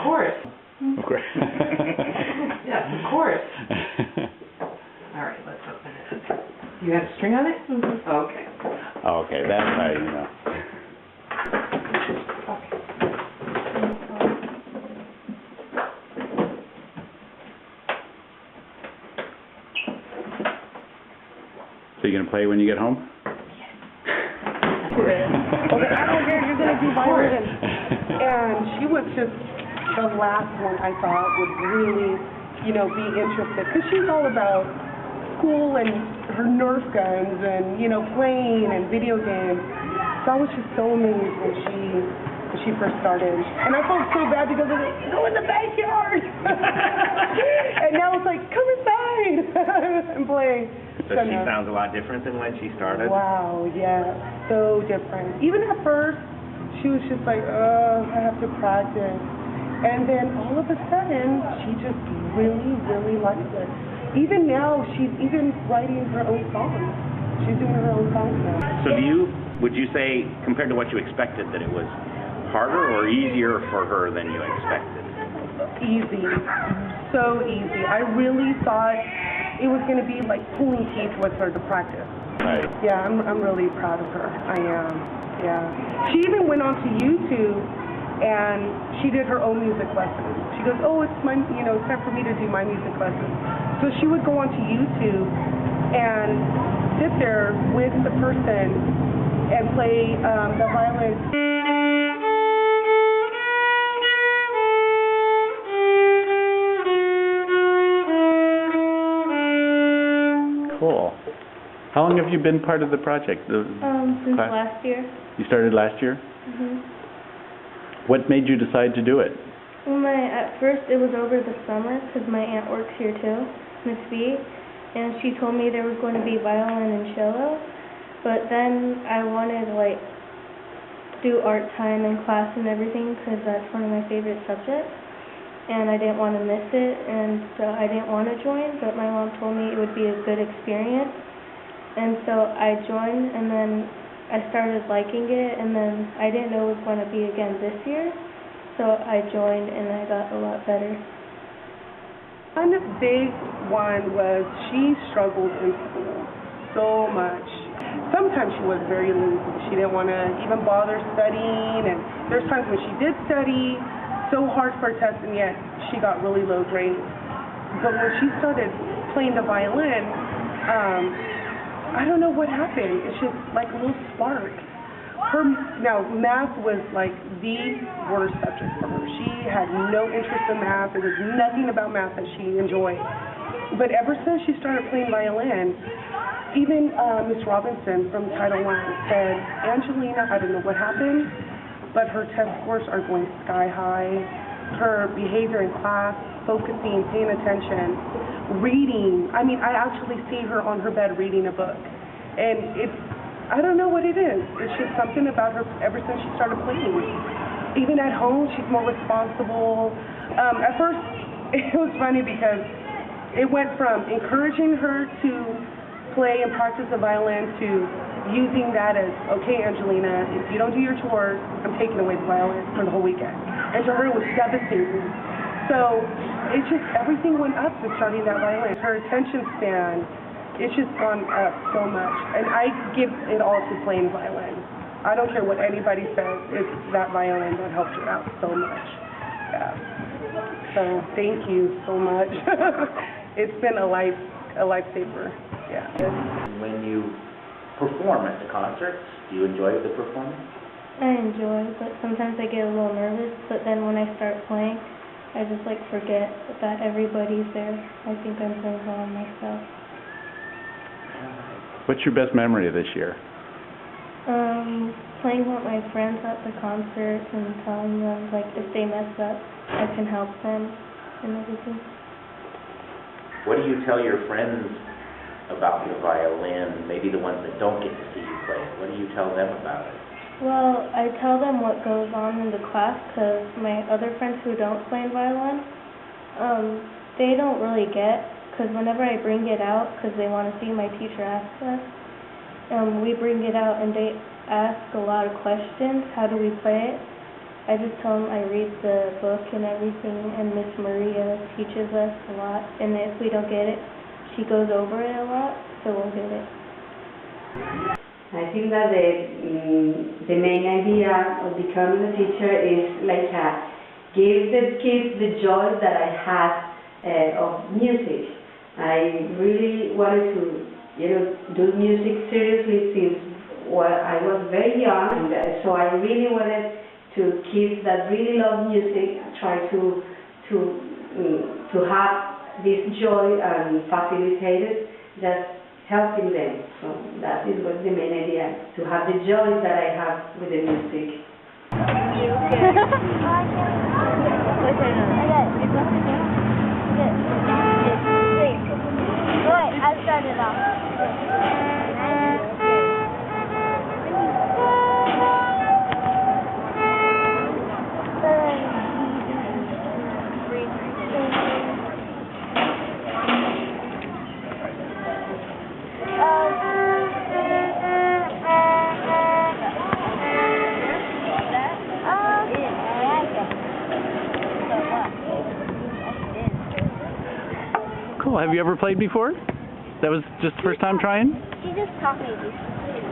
course. Of course. Yes, of course. All right, let's open it up. You had a string on it? Mm-hmm. Okay. Okay, that's how you know. So you gonna play when you get home? Okay, I don't care, you're gonna do violin. And she was just the last one I thought would really, be interested. Because she's all about school and her Nerf guns and, playing and video games. So I was just so amazed when she first started. And I felt so bad because I was like, go in the backyard. And now it's like, come inside and play. So she sounds a lot different than when she started? Wow, yeah, so different. Even at first, she was just like, I have to practice. And then all of a sudden, she just really, really likes it. Even now, she's even writing her own songs. She's doing her own songs now. So would you say, compared to what you expected, that it was harder or easier for her than you expected? Easy, so easy. I really thought it was going to be like pulling teeth with her to practice. Right. Yeah, I'm really proud of her. I am. Yeah. She even went on to YouTube and she did her own music lessons. She goes, it's time for me to do my music lessons. So she would go onto YouTube and sit there with the person and play the violin. Cool. How long have you been part of the project? Since class? last year. You started last year? Mhm. What made you decide to do it? Well, at first it was over the summer because my aunt works here too, Miss B, and she told me there was going to be violin and cello, but then I wanted to do art time in class and everything because that's one of my favorite subjects, and I didn't want to miss it, and so I didn't want to join, but my mom told me it would be a good experience, and so I joined, and then I started liking it, and then I didn't know it was going to be again this year, so I joined and I got a lot better. One big one was she struggled in school so much. Sometimes she was very lazy. She didn't want to even bother studying, and there's times when she did study so hard for a test, and yet she got really low grades. But when she started playing the violin, I don't know what happened. It's just like a little spark. Now, math was like the worst subject for her. She had no interest in math. There was nothing about math that she enjoyed. But ever since she started playing violin, even Miss Robinson from Title I said, Angelina, I don't know what happened, but her test scores are going sky high. Her behavior in class, focusing, paying attention, reading. I mean, I actually see her on her bed reading a book. And I don't know what it is. It's just something about her ever since she started playing. Even at home, she's more responsible. At first, it was funny because it went from encouraging her to play and practice the violin to using that as, okay, Angelina, if you don't do your chores, I'm taking away the violin for the whole weekend. And to her, it was devastating. So it's just everything went up to starting that violin. Her attention span, it's just gone up so much. And I give it all to playing violin. I don't care what anybody says, it's that violin that helps her out so much. Yeah. So thank you so much. It's been a lifesaver. Yeah. When you perform at the concerts, do you enjoy the performance? I enjoy, but sometimes I get a little nervous, but then when I start playing, I just forget that everybody's there. I think I'm playing well myself. What's your best memory of this year? Playing with my friends at the concerts and telling them, if they mess up, I can help them and everything. What do you tell your friends about the violin, maybe the ones that don't get to see you play it? What do you tell them about it? Well, I tell them what goes on in the class because my other friends who don't play violin, they don't really get, because whenever I bring it out, because they want to see, my teacher asks us, we bring it out and they ask a lot of questions, how do we play it? I just tell them I read the book and everything, and Miss Maria teaches us a lot, and if we don't get it, she goes over it a lot, so we'll get it. I think that the main idea of becoming a teacher is like give the kids the joy that I had of music. I really wanted to, do music seriously since I was very young, and so I really wanted to kids that really love music try to have this joy and facilitate it, just helping them. So that is what the main idea, to have the joy that I have with the music. I started off. Cool. Have you ever played before? That was just the first time trying? She just taught me these.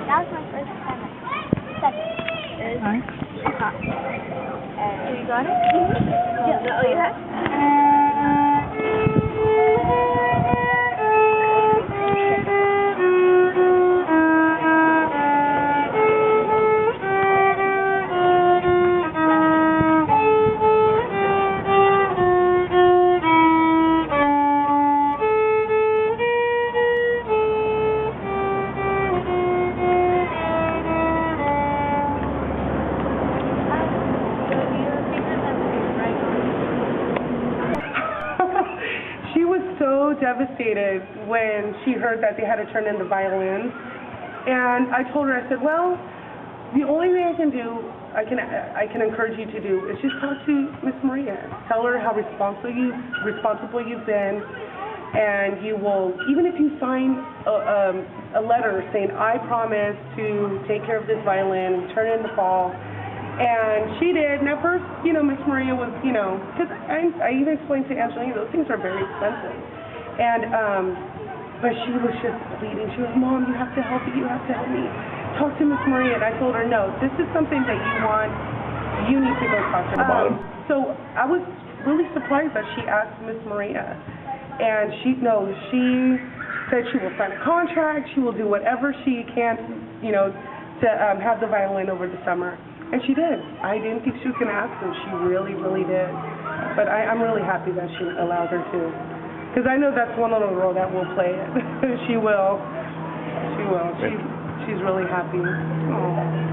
That was my first time. Second. Nice. You got it? Yeah. Oh, you have? She was so devastated when she heard that they had to turn in the violins. And I told her, I said, well, the only thing I can do, I can encourage you to do is just talk to Miss Maria. Tell her how responsible you've been, and you will, even if you sign a letter saying, I promise to take care of this violin, turn it in the fall. And she did, and at first, Miss Maria was, because I even explained to Angelina, those things are very expensive. And, but she was just pleading. She was, Mom, you have to help me, Talk to Miss Maria. And I told her, no, this is something that you need to go talk to her. So I was really surprised that she asked Miss Maria. And she said she will sign a contract, she will do whatever she can, to have the violin over the summer. And she did. I didn't think she was going to ask them. She really, really did. But I'm really happy that she allowed her to. Because I know that's one little girl that will play it. She will. She will. She's really happy. Aww.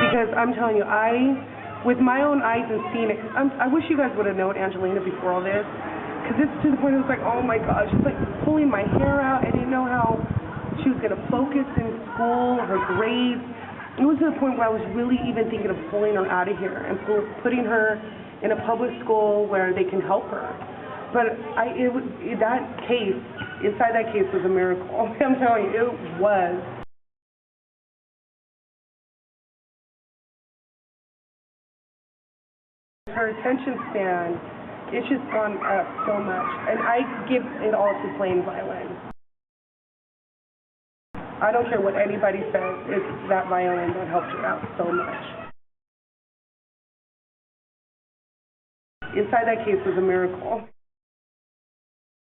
Because I'm telling you, with my own eyes and seeing it, I wish you guys would have known Angelina before all this, because it's to the point it was like, oh my gosh, it's like pulling my hair out. I didn't know how she was going to focus in school, her grades. It was to the point where I was really even thinking of pulling her out of here and putting her in a public school where they can help her. But inside that case was a miracle. I'm telling you, it was. Her attention span, it's just gone up so much. And I give it all to playing violin. I don't care what anybody says, it's that violin that helped her out so much. Inside that case was a miracle.